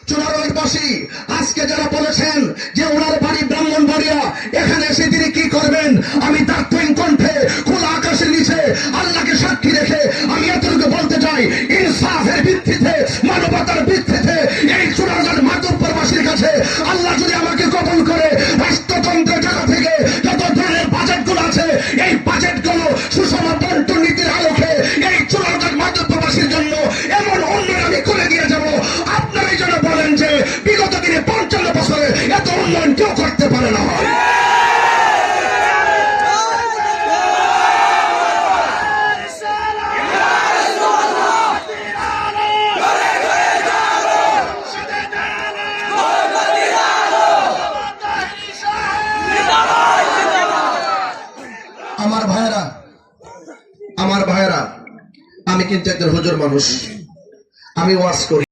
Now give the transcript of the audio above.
চুনারোলবাসী আজকে যারা বলেছেন যে ওনার বাড়ি ব্রাহ্মণবাড়িয়া, এখানে এসে তিনি কি করবেন, আমি দার্থহীন কণ্ঠে খোলা আকাশের নিচে আল্লাহকে সাক্ষী রেখে আমি এতটুকু বলতে চাই, ইনসাফের ভিত্তিতে, মানবতার ভিত্তিতে এই চুনারগঞ্জ মাধবপুরবাসীর কাছে আল্লাহ যদি আমাকে কবুল করে রাষ্ট্রতন্ত্রের জায়গা থেকে যত ধরনের বাজেটগুলো আছে এই বাজেটগুলো সুষম বন্টন নীতির আলোকে এই চুনারগঞ্জ মাধবপুরবাসীর জন্য এমন উন্নয়ন আমি করে দিয়ে যাব, আপনারাই যেন বলেন যে বিগত দিনে ৫৫ বছরে এত উন্নয়ন কেউ করতে পারে না। আমার ভাইয়েরা, আমি কিন্তু একজন হুজুর মানুষ, আমি ওয়াজ করি।